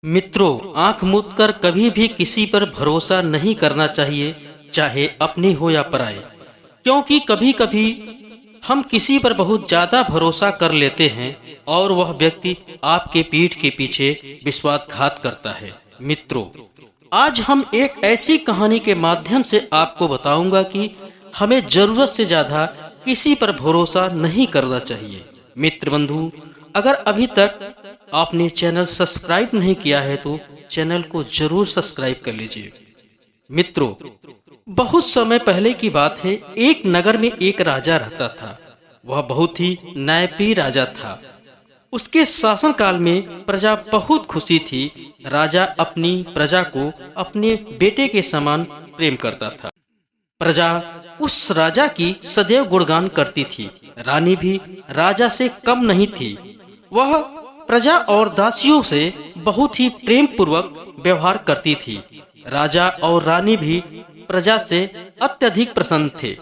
मित्रों, आंख मूंद कर कभी भी किसी पर भरोसा नहीं करना चाहिए, चाहे अपने हो या पराए। क्योंकि कभी कभी हम किसी पर बहुत ज्यादा भरोसा कर लेते हैं और वह व्यक्ति आपके पीठ के पीछे विश्वासघात करता है। मित्रों, आज हम एक ऐसी कहानी के माध्यम से आपको बताऊंगा कि हमें जरूरत से ज्यादा किसी पर भरोसा नहीं करना चाहिए। मित्र बंधु, अगर अभी तक आपने चैनल सब्सक्राइब नहीं किया है तो चैनल को जरूर सब्सक्राइब कर लीजिए। मित्रों, बहुत समय पहले की बात है। एक नगर में एक राजा रहता था। वह बहुत ही न्यायप्रिय राजा था। उसके शासनकाल में प्रजा बहुत खुशी थी। राजा अपनी प्रजा को अपने बेटे के समान प्रेम करता था। प्रजा उस राजा की सदैव गुणगान करती थी। रानी भी राजा से कम नहीं थी। वह प्रजा और दासियों से बहुत ही प्रेम पूर्वक व्यवहार करती थी। राजा और रानी भी प्रजा से अत्यधिक प्रसन्न थे।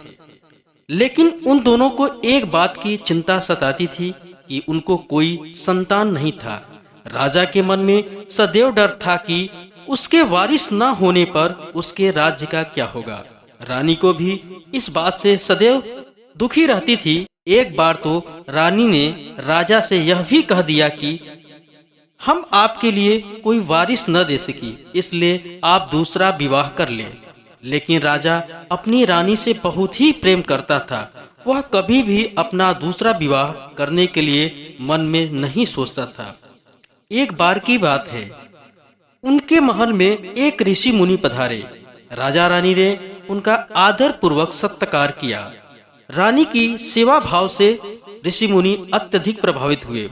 लेकिन उन दोनों को एक बात की चिंता सताती थी कि उनको कोई संतान नहीं था। राजा के मन में सदैव डर था कि उसके वारिस न होने पर उसके राज्य का क्या होगा। रानी को भी इस बात से सदैव दुखी रहती थी। एक बार तो रानी ने राजा से यह भी कह दिया कि हम आपके लिए कोई वारिस न दे सकी, इसलिए आप दूसरा विवाह कर लें। लेकिन राजा अपनी रानी से बहुत ही प्रेम करता था। वह कभी भी अपना दूसरा विवाह करने के लिए मन में नहीं सोचता था। एक बार की बात है, उनके महल में एक ऋषि मुनि पधारे। राजा रानी ने उनका आदर पूर्वक सत्कार किया। रानी की सेवा भाव से ऋषि मुनि अत्यधिक प्रभावित हुए।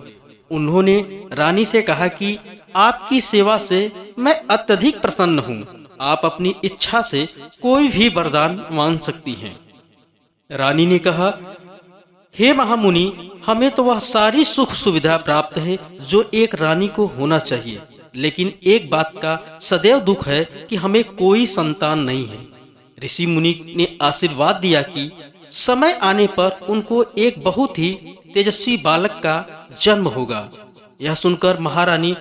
उन्होंने रानी से कहा कि आपकी सेवा से मैं अत्यधिक प्रसन्न हूँ। आप अपनी इच्छा से कोई भी वरदान मांग सकती हैं। रानी ने कहा, हे महामुनि, हमें तो वह सारी सुख सुविधा प्राप्त है जो एक रानी को होना चाहिए। लेकिन एक बात का सदैव दुख है कि हमें कोई संतान नहीं है। ऋषि मुनि ने आशीर्वाद दिया कि समय आने पर उनको एक बहुत ही तेजस्वी बालक का जन्म होगा। यह सुनकर महारानी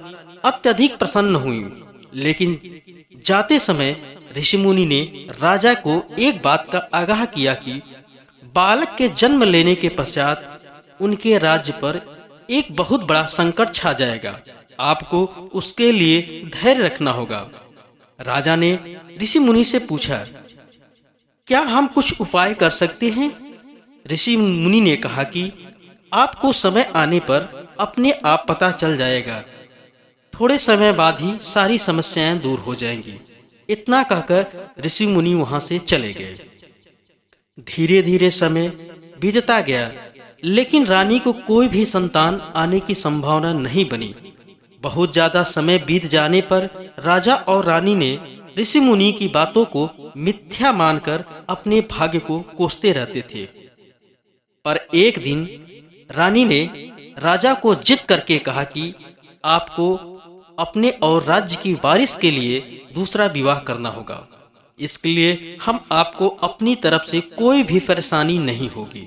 अत्यधिक प्रसन्न हुई। लेकिन जाते समय ऋषि मुनि ने राजा को एक बात का आगाह किया कि बालक के जन्म लेने के पश्चात उनके राज्य पर एक बहुत बड़ा संकट छा जाएगा। आपको उसके लिए धैर्य रखना होगा। राजा ने ऋषि मुनि से पूछा, क्या हम कुछ उपाय कर सकते हैं? ऋषि मुनि ने कहा कि आपको समय आने पर अपने आप पता चल जाएगा। थोड़े समय बाद ही सारी समस्याएं दूर हो जाएंगी। इतना कहकर ऋषि मुनि वहां से चले गए। धीरे धीरे समय बीतता गया, लेकिन रानी को कोई भी संतान आने की संभावना नहीं बनी। बहुत ज्यादा समय बीत जाने पर राजा और रानी ने ऋषि मुनि की बातों को मिथ्या मानकर अपने भाग्य को कोसते रहते थे। पर एक दिन रानी ने राजा को जिद करके कहा कि आपको अपने और राज्य की वारिस के लिए दूसरा विवाह करना होगा। इसके लिए हम आपको अपनी तरफ से कोई भी परेशानी नहीं होगी।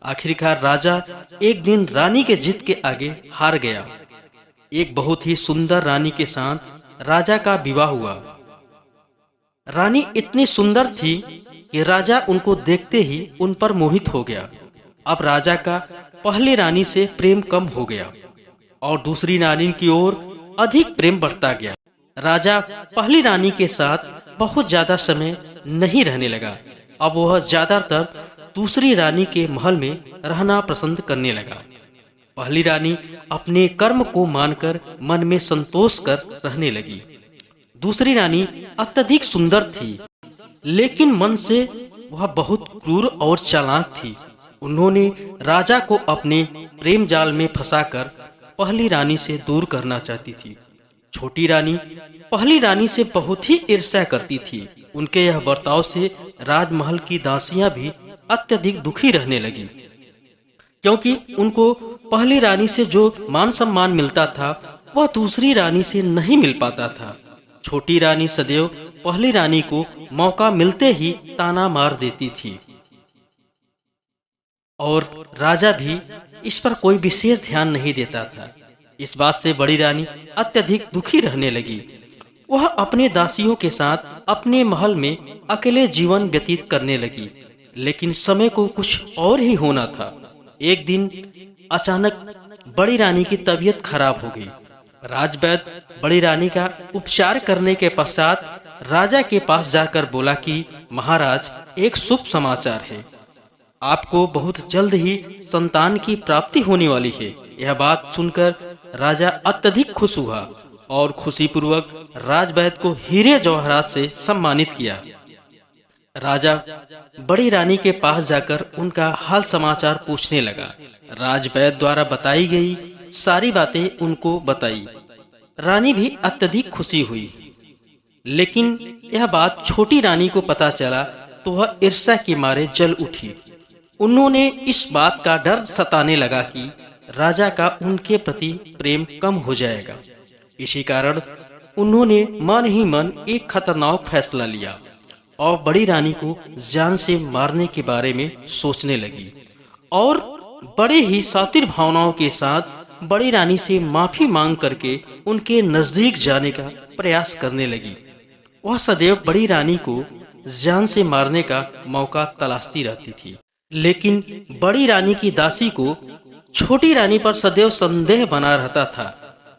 आखिरकार राजा एक दिन रानी के जिद के आगे हार गया। एक बहुत ही सुंदर रानी के साथ राजा का विवाह हुआ। रानी इतनी सुंदर थी कि राजा उनको देखते ही उन पर मोहित हो गया। अब राजा का पहली रानी से प्रेम कम हो गया और दूसरी रानी की ओर अधिक प्रेम बढ़ता गया। राजा पहली रानी के साथ बहुत ज्यादा समय नहीं रहने लगा। अब वह ज्यादातर दूसरी रानी के महल में रहना पसंद करने लगा। पहली रानी अपने कर्म को मानकर मन में संतोष कर रहने लगी। दूसरी रानी अत्यधिक सुंदर थी, लेकिन मन से वह बहुत क्रूर और चालाक थी। उन्होंने राजा को अपने प्रेम जाल में फंसाकर पहली रानी से दूर करना चाहती थी। छोटी रानी पहली रानी से बहुत ही ईर्ष्या करती थी। उनके यह बर्ताव से राजमहल की दासियां भी अत्यधिक दुखी रहने लगी, क्योंकि उनको पहली रानी से जो मान सम्मान मिलता था वह दूसरी रानी से नहीं मिल पाता था। छोटी रानी सदैव पहली रानी को मौका मिलते ही ताना मार देती थी और राजा भी इस पर कोई विशेष ध्यान नहीं देता था। इस बात से बड़ी रानी अत्यधिक दुखी रहने लगी। वह अपने दासियों के साथ अपने महल में अकेले जीवन व्यतीत करने लगी। लेकिन समय को कुछ और ही होना था। एक दिन अचानक बड़ी रानी की तबीयत खराब हो गई। राजवैद्य बड़ी रानी का उपचार करने के पश्चात राजा के पास जाकर बोला कि महाराज, एक शुभ समाचार है। आपको बहुत जल्द ही संतान की प्राप्ति होने वाली है। यह बात सुनकर राजा अत्यधिक खुश हुआ और खुशी पूर्वक राजवैद्य को हीरे जवाहरात से सम्मानित किया। राजा बड़ी रानी के पास जाकर उनका हाल समाचार पूछने लगा। राजवैद्य द्वारा बताई गई सारी बातें उनको बताई। रानी भी अत्यधिक खुशी हुई। लेकिन यह बात छोटी रानी को पता चला तो वह ईर्ष्या के मारे जल उठी। उन्होंने इस बात का डर सताने लगा कि राजा का उनके प्रति प्रेम कम हो जाएगा। इसी कारण उन्होंने मन ही मन एक खतरनाक फैसला लिया और बड़ी रानी को जान से मारने के बारे में सोचने लगी और बड़े ही सातिर भावनाओं के साथ बड़ी रानी से माफी मांग करके उनके नजदीक जाने का प्रयास करने लगी। वह सदैव बड़ी रानी को जान से मारने का मौका तलाशती रहती थी। लेकिन बड़ी रानी की दासी को छोटी रानी पर सदैव संदेह बना रहता था।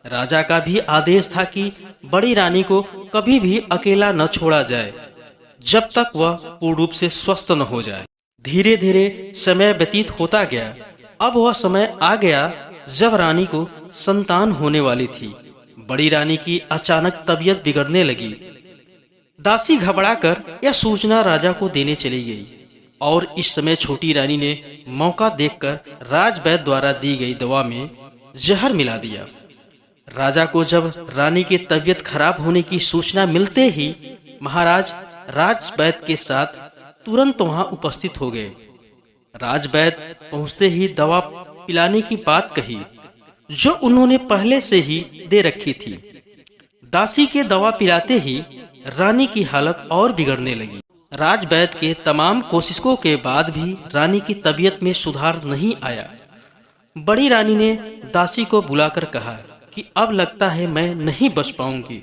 राजा का भी आदेश था कि बड़ी रानी को कभी भी अकेला न छोड़ा जाए जब तक वह पूर्ण रूप से स्वस्थ न हो जाए। धीरे धीरे समय व्यतीत होता गया। अब वह समय आ गया जब रानी को संतान होने वाली थी। बड़ी रानी की अचानक तबीयत बिगड़ने लगी। दासी घबराकर यह सूचना राजा को देने चली गई और इस समय छोटी रानी ने मौका देखकर राजवैद्य द्वारा दी गई दवा में जहर मिला दिया। राजा को जब रानी की तबीयत खराब होने की सूचना मिलते ही महाराज राजवैद्य के साथ तुरंत वहां उपस्थित हो गए। राजवैद्य पहुंचते ही दवा पिलाने की बात कही जो उन्होंने पहले से ही दे रखी थी। दासी के दवा पिलाते ही रानी की हालत और बिगड़ने लगी। राजवैद्य के तमाम कोशिशों के बाद भी रानी की तबीयत में सुधार नहीं आया। बड़ी रानी ने दासी को बुलाकर कहा कि अब लगता है मैं नहीं बच पाऊंगी,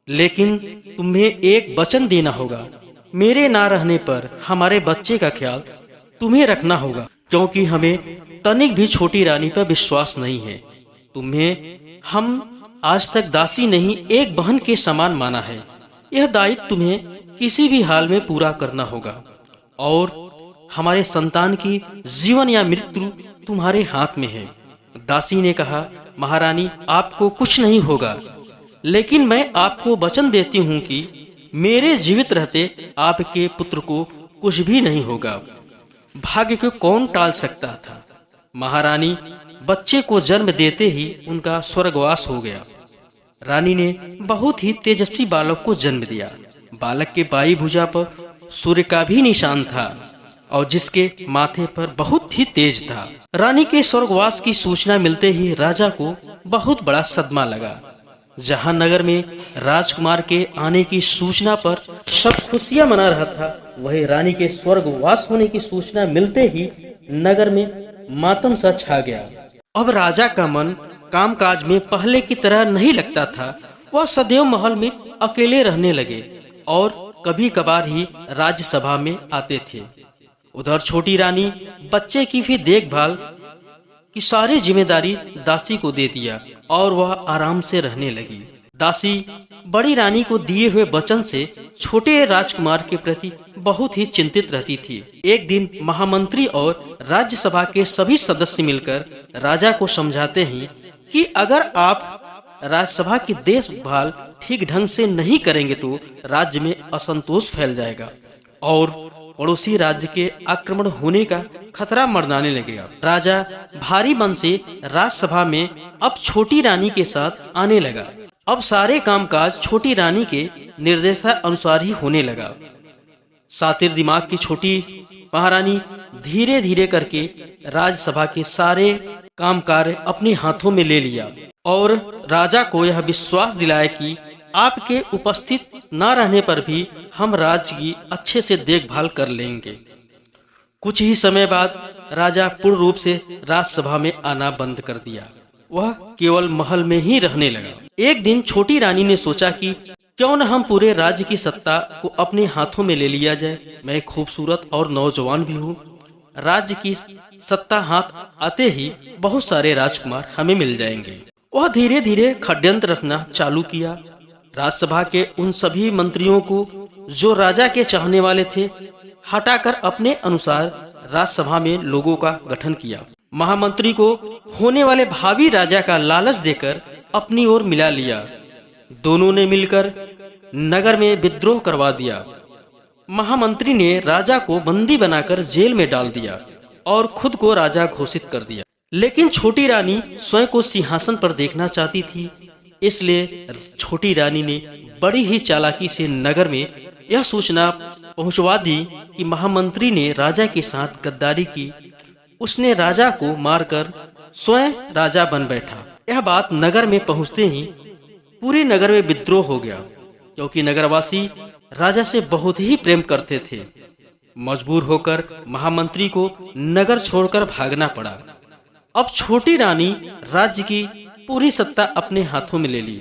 लेकिन तुम्हें एक वचन देना होगा। मेरे ना रहने पर हमारे बच्चे का ख्याल तुम्हें रखना होगा, क्योंकि हमें तनिक भी छोटी रानी पर विश्वास नहीं है। तुम्हें हम आज तक दासी नहीं, एक बहन के समान माना है। यह दायित्व तुम्हें किसी भी हाल में पूरा करना होगा और हमारे संतान की जीवन या मृत्यु तुम्हारे हाथ में है। दासी ने कहा, महारानी आपको कुछ नहीं होगा, लेकिन मैं आपको वचन देती हूँ कि मेरे जीवित रहते आपके पुत्र को कुछ भी नहीं होगा। भाग्य को कौन टाल सकता था। महारानी बच्चे को जन्म देते ही उनका स्वर्गवास हो गया। रानी ने बहुत ही तेजस्वी बालक को जन्म दिया। बालक के बाई भुजा पर सूर्य का भी निशान था और जिसके माथे पर बहुत ही तेज था। रानी के स्वर्गवास की सूचना मिलते ही राजा को बहुत बड़ा सदमा लगा। जहां नगर में राजकुमार के आने की सूचना पर सब खुशियां मना रहा था, वही रानी के स्वर्गवास होने की सूचना मिलते ही नगर में मातम सा छा गया। अब राजा का मन कामकाज में पहले की तरह नहीं लगता था। वह सदैव महल में अकेले रहने लगे और कभी कभार ही राज्यसभा में आते थे। उधर छोटी रानी बच्चे की भी देखभाल की सारी जिम्मेदारी दासी को दे दिया और वह आराम से रहने लगी। दासी बड़ी रानी को दिए हुए वचन से छोटे राजकुमार के प्रति बहुत ही चिंतित रहती थी। एक दिन महामंत्री और राज्यसभा के सभी सदस्य मिलकर राजा को समझाते हैं कि अगर आप राज्यसभा की देखभाल ठीक ढंग से नहीं करेंगे तो राज्य में असंतोष फैल जाएगा और पड़ोसी राज्य के आक्रमण होने का खतरा मंडराने लगेगा। राजा भारी मन से राज्यसभा में अब छोटी रानी के साथ आने लगा। अब सारे कामकाज छोटी रानी के निर्देशानुसार ही होने लगा। सातिर दिमाग की छोटी महारानी धीरे धीरे करके राज्यसभा के सारे काम कार्य अपने हाथों में ले लिया और राजा को यह विश्वास दिलाया कि आपके उपस्थित न रहने पर भी हम राज्य की अच्छे से देखभाल कर लेंगे। कुछ ही समय बाद राजा पूर्ण रूप से राज्यसभा में आना बंद कर दिया। वह केवल महल में ही रहने लगा। एक दिन छोटी रानी ने सोचा कि क्यों न हम पूरे राज्य की सत्ता को अपने हाथों में ले लिया जाए। मैं खूबसूरत और नौजवान भी हूँ। राज्य की सत्ता हाथ आते ही बहुत सारे राजकुमार हमें मिल जाएंगे। वह धीरे धीरे षड्यंत्र रखना चालू किया। राज्यसभा के उन सभी मंत्रियों को जो राजा के चाहने वाले थे हटाकर अपने अनुसार राज्यसभा में लोगों का गठन किया। महामंत्री को होने वाले भावी राजा का लालच देकर अपनी ओर मिला लिया। दोनों ने मिलकर नगर में विद्रोह करवा दिया। महामंत्री ने राजा को बंदी बनाकर जेल में डाल दिया और खुद को राजा घोषित कर दिया। लेकिन छोटी रानी स्वयं को सिंहासन पर देखना चाहती थी, इसलिए छोटी रानी ने बड़ी ही चालाकी से नगर में यह सूचना पहुंचवा दी कि महामंत्री ने राजा के साथ गद्दारी की। उसने राजा को मारकर स्वयं राजा बन बैठा। यह बात नगर में पहुंचते ही पूरे नगर में विद्रोह हो गया, क्योंकि नगरवासी राजा से बहुत ही प्रेम करते थे। मजबूर होकर महामंत्री को नगर छोड़कर भागना पड़ा। अब छोटी रानी राज्य की पूरी सत्ता अपने हाथों में ले ली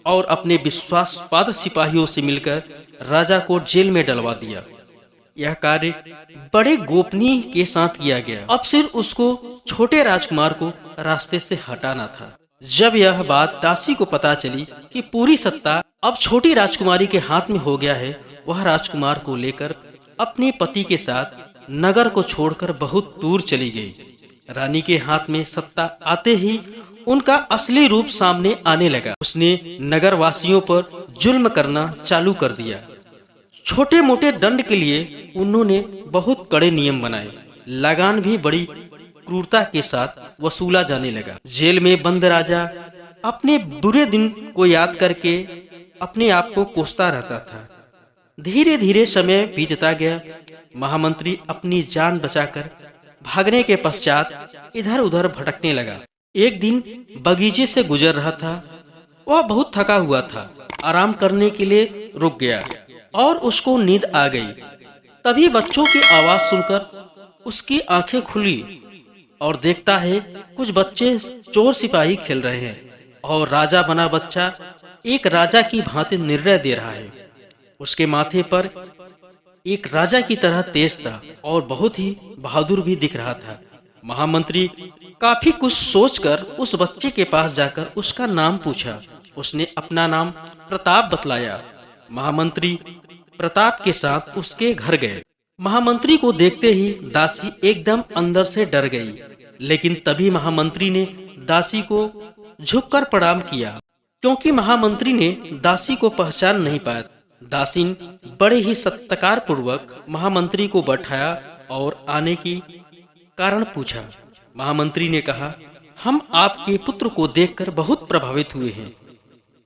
और अपने विश्वासपात्र सिपाहियों से मिलकर राजा को जेल में डलवा दिया। यह कार्य बड़े गोपनीय के साथ किया गया। अब सिर्फ उसको छोटे राजकुमार को रास्ते से हटाना था। जब यह बात दासी को पता चली कि पूरी सत्ता अब छोटी राजकुमारी के हाथ में हो गया है, वह राजकुमार को लेकर अपने पति के साथ नगर को छोड़कर बहुत दूर चली गई। रानी के हाथ में सत्ता आते ही उनका असली रूप सामने आने लगा। उसने नगर वासियों पर जुल्म करना चालू कर दिया। छोटे मोटे दंड के लिए उन्होंने बहुत कड़े नियम बनाए। लगान भी बड़ी क्रूरता के साथ वसूला जाने लगा। जेल में बंद राजा अपने बुरे दिन को याद करके अपने आप को कोसता रहता था। धीरे धीरे समय बीतता गया। महामंत्री अपनी जान बचाकर भागने के पश्चात इधर उधर भटकने लगा। एक दिन बगीचे से गुजर रहा था। वह बहुत थका हुआ था। आराम करने के लिए रुक गया और उसको नींद आ गई। तभी बच्चों की आवाज सुनकर उसकी आंखें खुली और देखता है कुछ बच्चे चोर सिपाही खेल रहे हैं और राजा बना बच्चा एक राजा की भांति निर्णय दे रहा है। उसके माथे पर एक राजा की तरह तेज था और बहुत ही बहादुर भी दिख रहा था। महामंत्री काफी कुछ सोचकर उस बच्चे के पास जाकर उसका नाम पूछा। उसने अपना नाम प्रताप बतलाया। महामंत्री प्रताप के साथ उसके घर गए। महामंत्री को देखते ही दासी एकदम अंदर से डर गई, लेकिन तभी महामंत्री ने दासी को झुककर प्रणाम किया, क्योंकि महामंत्री ने दासी को पहचान नहीं पाया। दासी बड़े ही सत्कार पूर्वक महामंत्री को बैठाया और आने की कारण पूछा। महामंत्री ने कहा, हम आपके पुत्र को देखकर बहुत प्रभावित हुए हैं।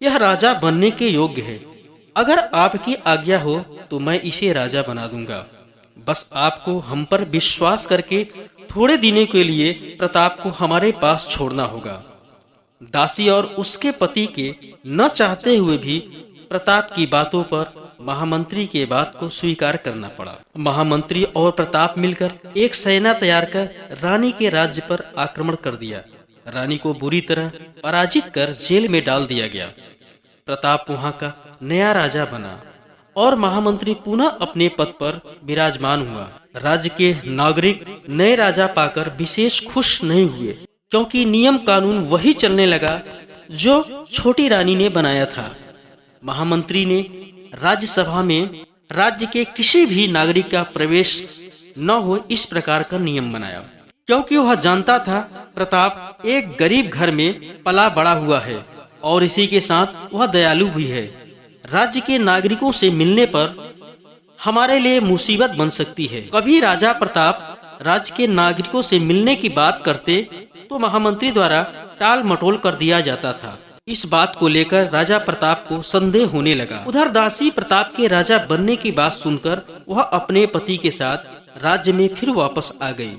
यह राजा बनने के योग्य है। अगर आपकी आज्ञा हो तो मैं इसे राजा बना दूंगा। बस आपको हम पर विश्वास करके थोड़े दिनों के लिए प्रताप को हमारे पास छोड़ना होगा। दासी और उसके पति के न चाहते हुए भी प्रताप की बातों पर महामंत्री के बात को स्वीकार करना पड़ा। महामंत्री और प्रताप मिलकर एक सेना तैयार कर रानी के राज्य पर आक्रमण कर दिया। रानी को बुरी तरह पराजित कर जेल में डाल दिया गया। प्रताप वहां का नया राजा बना और महामंत्री पुनः अपने पद पर विराजमान हुआ। राज्य के नागरिक नए राजा पाकर विशेष खुश नहीं हुए, क्योंकि नियम कानून वही चलने लगा जो छोटी रानी ने बनाया था। महामंत्री ने राज्यसभा में राज्य के किसी भी नागरिक का प्रवेश न हो इस प्रकार का नियम बनाया, क्योंकि वह जानता था प्रताप एक गरीब घर में पला बड़ा हुआ है और इसी के साथ वह दयालु भी है। राज्य के नागरिकों से मिलने पर हमारे लिए मुसीबत बन सकती है। कभी राजा प्रताप राज्य के नागरिकों से मिलने की बात करते तो महामंत्री द्वारा टाल मटोल कर दिया जाता था। इस बात को लेकर राजा प्रताप को संदेह होने लगा। उधर दासी प्रताप के राजा बनने की बात सुनकर वह अपने पति के साथ राज्य में फिर वापस आ गई।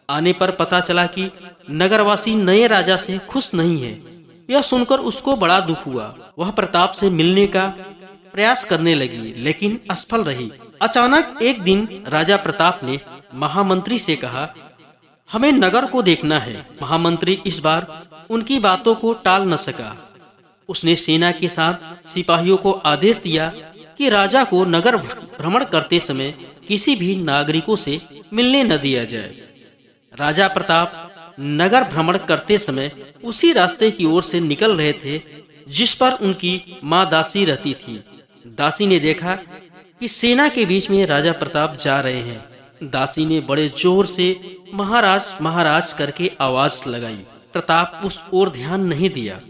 आने पर पता चला कि नगरवासी नए राजा से खुश नहीं है। यह सुनकर उसको बड़ा दुख हुआ। वह प्रताप से मिलने का प्रयास करने लगी, लेकिन असफल रही। अचानक एक दिन राजा प्रताप ने महामंत्री से कहा, हमें नगर को देखना है। महामंत्री इस बार उनकी बातों को टाल न सका। उसने सेना के साथ सिपाहियों को आदेश दिया कि राजा को नगर भ्रमण करते समय किसी भी नागरिकों से मिलने न दिया जाए। राजा प्रताप नगर भ्रमण करते समय उसी रास्ते की ओर से निकल रहे थे जिस पर उनकी माँ दासी रहती थी। दासी ने देखा कि सेना के बीच में राजा प्रताप जा रहे हैं। दासी ने बड़े जोर से महाराज महाराज करके आवाज लगाई। प्रताप उस ओर ध्यान नहीं दिया।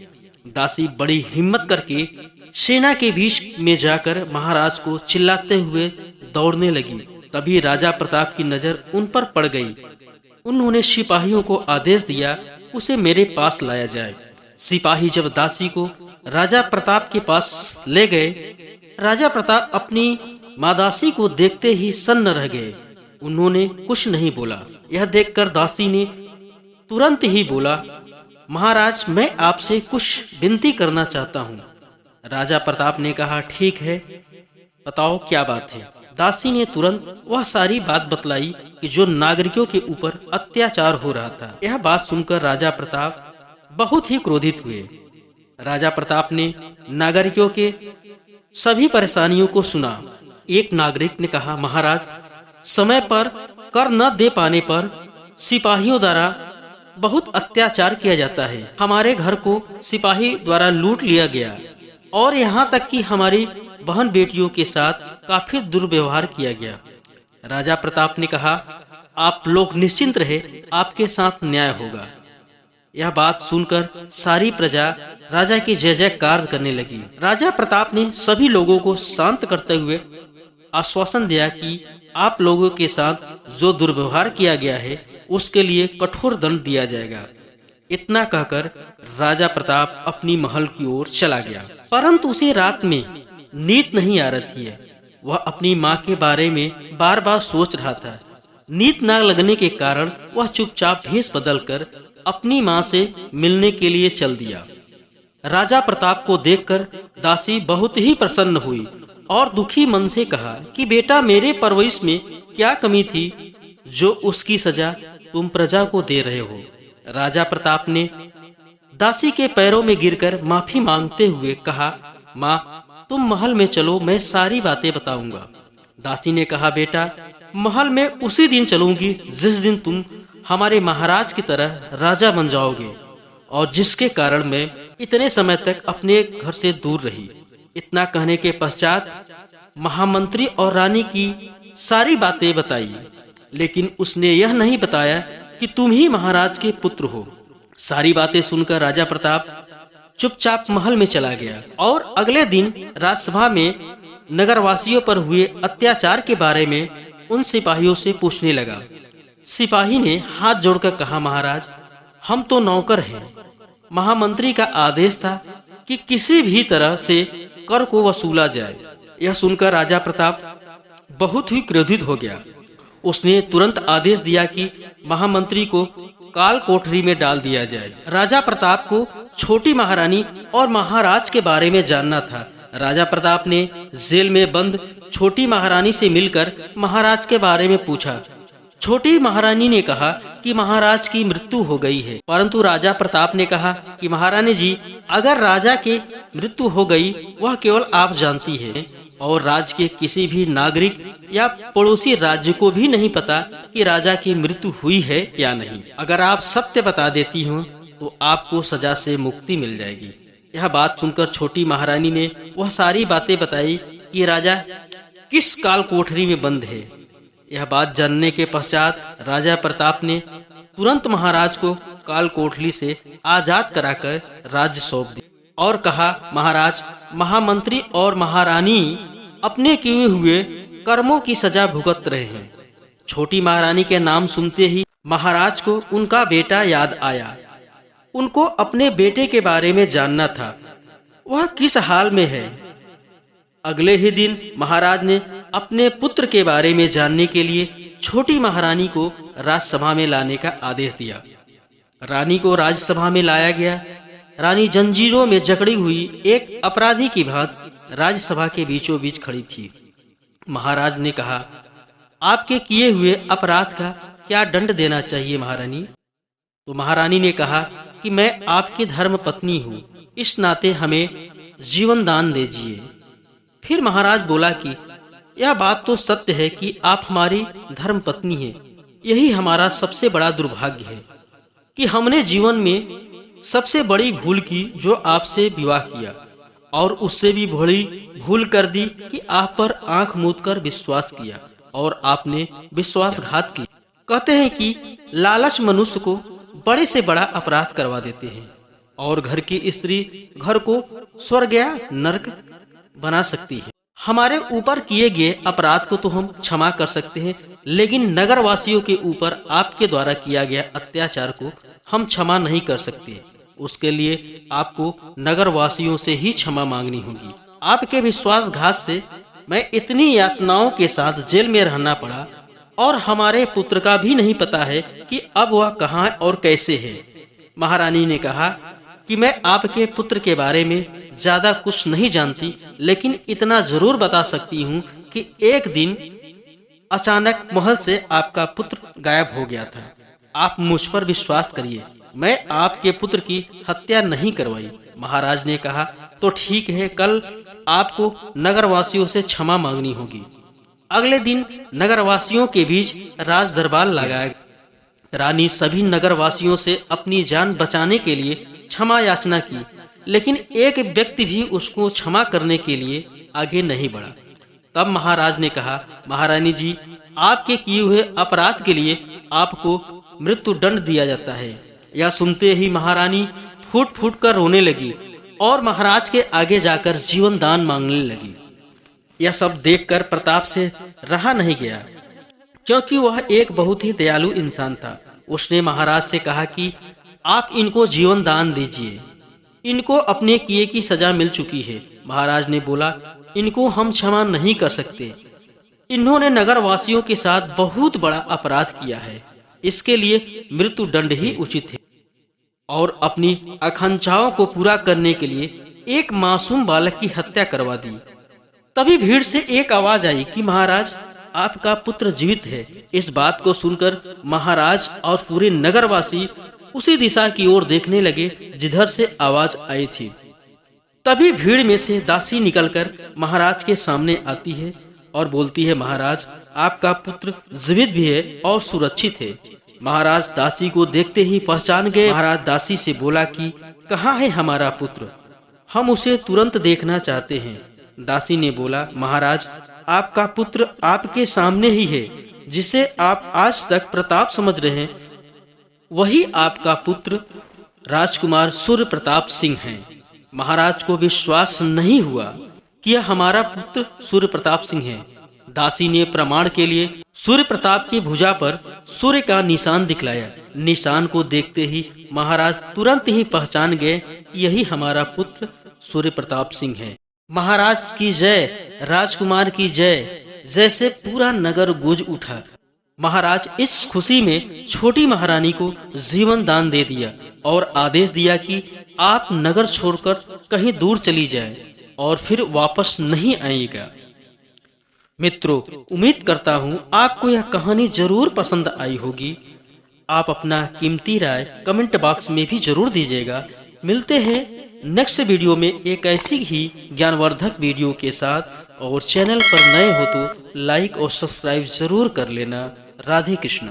दासी बड़ी हिम्मत करके सेना के बीच में जाकर महाराज को चिल्लाते हुए दौड़ने लगी। तभी राजा प्रताप की नजर उन पर पड़ गई। उन्होंने सिपाहियों को आदेश दिया उसे मेरे पास लाया जाए। सिपाही जब दासी को राजा प्रताप के पास ले गए, राजा प्रताप अपनी मादासी को देखते ही सन्न रह गए। उन्होंने कुछ नहीं बोला। यह देखकर दासी ने तुरंत ही बोला, महाराज, मैं आपसे कुछ विनती करना चाहता हूँ। राजा प्रताप ने कहा, ठीक है, बताओ क्या बात है। दासी ने तुरंत वह सारी बात बतलाई कि जो नागरिकों के ऊपर अत्याचार हो रहा था। यह बात सुनकर राजा प्रताप बहुत ही क्रोधित हुए। राजा प्रताप ने नागरिकों के सभी परेशानियों को सुना। एक नागरिक ने कहा, महाराज, समय पर कर न दे पाने पर सिपाहियों द्वारा बहुत अत्याचार किया जाता है। हमारे घर को सिपाही द्वारा लूट लिया गया और यहाँ तक कि हमारी बहन बेटियों के साथ काफी दुर्व्यवहार किया गया। राजा प्रताप ने कहा, आप लोग निश्चिंत रहे, आपके साथ न्याय होगा। यह बात सुनकर सारी प्रजा राजा की जय जयकार करने लगी। राजा प्रताप ने सभी लोगों को शांत करते हुए आश्वासन दिया कि आप लोगों के साथ जो दुर्व्यवहार किया गया है उसके लिए कठोर दंड दिया जाएगा। इतना कहकर राजा प्रताप अपनी महल की ओर चला गया। परंतु उसे रात में नींद नहीं आ रही है। वह अपनी माँ के बारे में बार बार सोच रहा था। नींद न लगने के कारण वह चुपचाप भेष बदलकर अपनी माँ से मिलने के लिए चल दिया। राजा प्रताप को देखकर दासी बहुत ही प्रसन्न हुई और दुखी मन से कहा कि बेटा, मेरे परवरिश में क्या कमी थी जो उसकी सजा तुम प्रजा को दे रहे हो। राजा प्रताप ने दासी के पैरों में गिरकर माफी मांगते हुए कहा, माँ, तुम महल में चलो, मैं सारी बातें बताऊंगा। दासी ने कहा, बेटा, महल में उसी दिन चलूंगी जिस दिन तुम हमारे महाराज की तरह राजा बन जाओगे और जिसके कारण मैं इतने समय तक अपने घर से दूर रही। इतना कहने के पश्चात महामंत्री और रानी की सारी बातें बताई, लेकिन उसने यह नहीं बताया कि तुम ही महाराज के पुत्र हो। सारी बातें सुनकर राजा प्रताप चुपचाप महल में चला गया और अगले दिन राजसभा में नगरवासियों पर हुए अत्याचार के बारे में उन सिपाहियों से पूछने लगा। सिपाही ने हाथ जोड़कर कहा, महाराज, हम तो नौकर हैं। महामंत्री का आदेश था कि किसी भी तरह से कर को वसूला जाए। यह सुनकर राजा प्रताप बहुत ही क्रोधित हो गया। उसने तुरंत आदेश दिया कि महामंत्री को काल कोठरी में डाल दिया जाए। राजा प्रताप को छोटी महारानी और महाराज के बारे में जानना था। राजा प्रताप ने जेल में बंद छोटी महारानी से मिलकर महाराज के बारे में पूछा। छोटी महारानी ने कहा कि महाराज की मृत्यु हो गई है। परंतु राजा प्रताप ने कहा कि महारानी जी, अगर राजा की मृत्यु हो गई वह केवल आप जानती है और राज्य के किसी भी नागरिक या पड़ोसी राज्य को भी नहीं पता कि राजा की मृत्यु हुई है या नहीं। अगर आप सत्य बता देती हो तो आपको सजा से मुक्ति मिल जाएगी। यह बात सुनकर छोटी महारानी ने वह सारी बातें बताई कि राजा किस काल कोठरी में बंद है। यह बात जानने के पश्चात राजा प्रताप ने तुरंत महाराज को काल कोठरी से आजाद कराकर राज्य सौंप दिया और कहा, महाराज, महामंत्री और महारानी अपने किए हुए कर्मों की सजा भुगत रहे हैं। छोटी महारानी के नाम सुनते ही महाराज को उनका बेटा याद आया। उनको अपने बेटे के बारे में जानना था, वह किस हाल में है। अगले ही दिन महाराज ने अपने पुत्र के बारे में जानने के लिए छोटी महारानी को राजसभा में लाने का आदेश दिया। रानी को राजसभा में लाया गया। रानी जंजीरों में जकड़ी हुई एक अपराधी की भांति राज्यसभा के बीचों बीच खड़ी थी। महाराज ने कहा, आपके किए हुए अपराध का क्या दंड देना चाहिए महारानी? तो महारानी ने कहा कि मैं आपकी धर्म पत्नी हूँ, इस नाते हमें जीवन दान दीजिए। फिर महाराज बोला कि यह बात तो सत्य है कि आप हमारी धर्म पत्नी हैं। यही हमारा सबसे बड़ा दुर्भाग्य है कि हमने जीवन में सबसे बड़ी भूल की जो आपसे विवाह किया, और उससे भी बड़ी भूल कर दी कि आप पर आंख मूंद कर विश्वास किया और आपने विश्वासघात किया। कहते हैं कि लालच मनुष्य को बड़े से बड़ा अपराध करवा देते हैं, और घर की स्त्री घर को स्वर्ग या नरक बना सकती है। हमारे ऊपर किए गए अपराध को तो हम क्षमा कर सकते हैं, लेकिन नगरवासियों के ऊपर आपके द्वारा किया गया अत्याचार को हम क्षमा नहीं कर सकते। उसके लिए आपको नगरवासियों से ही क्षमा मांगनी होगी। आपके विश्वासघात से मैं इतनी यातनाओं के साथ जेल में रहना पड़ा, और हमारे पुत्र का भी नहीं पता है कि अब वह कहाँ और कैसे है। महारानी ने कहा कि मैं आपके पुत्र के बारे में ज्यादा कुछ नहीं जानती, लेकिन इतना जरूर बता सकती हूँ कि एक दिन अचानक महल से आपका पुत्र गायब हो गया था। आप मुझ पर विश्वास करिए, मैं आपके पुत्र की हत्या नहीं करवाई। महाराज ने कहा, तो ठीक है, कल आपको नगरवासियों से क्षमा मांगनी होगी। अगले दिन नगरवासियों के बीच राज दरबार लगाया। रानी सभी नगरवासियों से अपनी जान बचाने के लिए क्षमा याचना की, लेकिन एक व्यक्ति भी उसको क्षमा करने के लिए आगे नहीं बढ़ा। तब महाराज ने कहा, महारानी जी, आपके किए हुए अपराध के लिए आपको मृत्यु दंड दिया जाता है। यह सुनते ही महारानी फूट फूट कर रोने लगी और महाराज के आगे जाकर जीवन दान मांगने लगी। यह सब देखकर प्रताप से रहा नहीं गया, क्योंकि वह एक बहुत ही दयालु इंसान था। उसने महाराज से कहा कि आप इनको जीवन दान दीजिए, इनको अपने किए की सजा मिल चुकी है। महाराज ने बोला, इनको हम क्षमा नहीं कर सकते, इन्होंने नगरवासियों के साथ बहुत बड़ा अपराध किया है, इसके लिए मृत्यु दंड ही उचित है। और अपनी आकांक्षाओं को पूरा करने के लिए एक मासूम बालक की हत्या करवा दी। तभी भीड़ से एक आवाज आई कि महाराज, आपका पुत्र जीवित है। इस बात को सुनकर महाराज और पूरे नगरवासी उसी दिशा की ओर देखने लगे जिधर से आवाज आई थी। तभी भीड़ में से दासी निकलकर महाराज के सामने आती है और बोलती है, महाराज, आपका पुत्र जीवित भी है और सुरक्षित है। महाराज दासी को देखते ही पहचान गए। महाराज दासी से बोला कि कहाँ है हमारा पुत्र, हम उसे तुरंत देखना चाहते हैं। दासी ने बोला, महाराज, आपका पुत्र आपके सामने ही है, जिसे आप आज तक प्रताप समझ रहे हैं, वही आपका पुत्र राजकुमार सूर्य प्रताप सिंह है। महाराज को विश्वास नहीं हुआ कि यह हमारा पुत्र सूर्य प्रताप सिंह है। दासी ने प्रमाण के लिए सूर्य प्रताप की भुजा पर सूर्य का निशान दिखलाया। निशान को देखते ही महाराज तुरंत ही पहचान गए, यही हमारा पुत्र सूर्य प्रताप सिंह है। महाराज की जय, राजकुमार की जय, जैसे पूरा नगर गूंज उठा। महाराज इस खुशी में छोटी महारानी को जीवन दान दे दिया और आदेश दिया कि आप नगर छोड़कर कहीं दूर चली जाए और फिर वापस नहीं आएगा। मित्रों, उम्मीद करता हूँ आपको यह कहानी जरूर पसंद आई होगी। आप अपना कीमती राय कमेंट बॉक्स में भी जरूर दीजिएगा। मिलते हैं नेक्स्ट वीडियो में एक ऐसी ही ज्ञानवर्धक वीडियो के साथ, और चैनल पर नए हो तो लाइक और सब्सक्राइब जरूर कर लेना। राधे कृष्ण।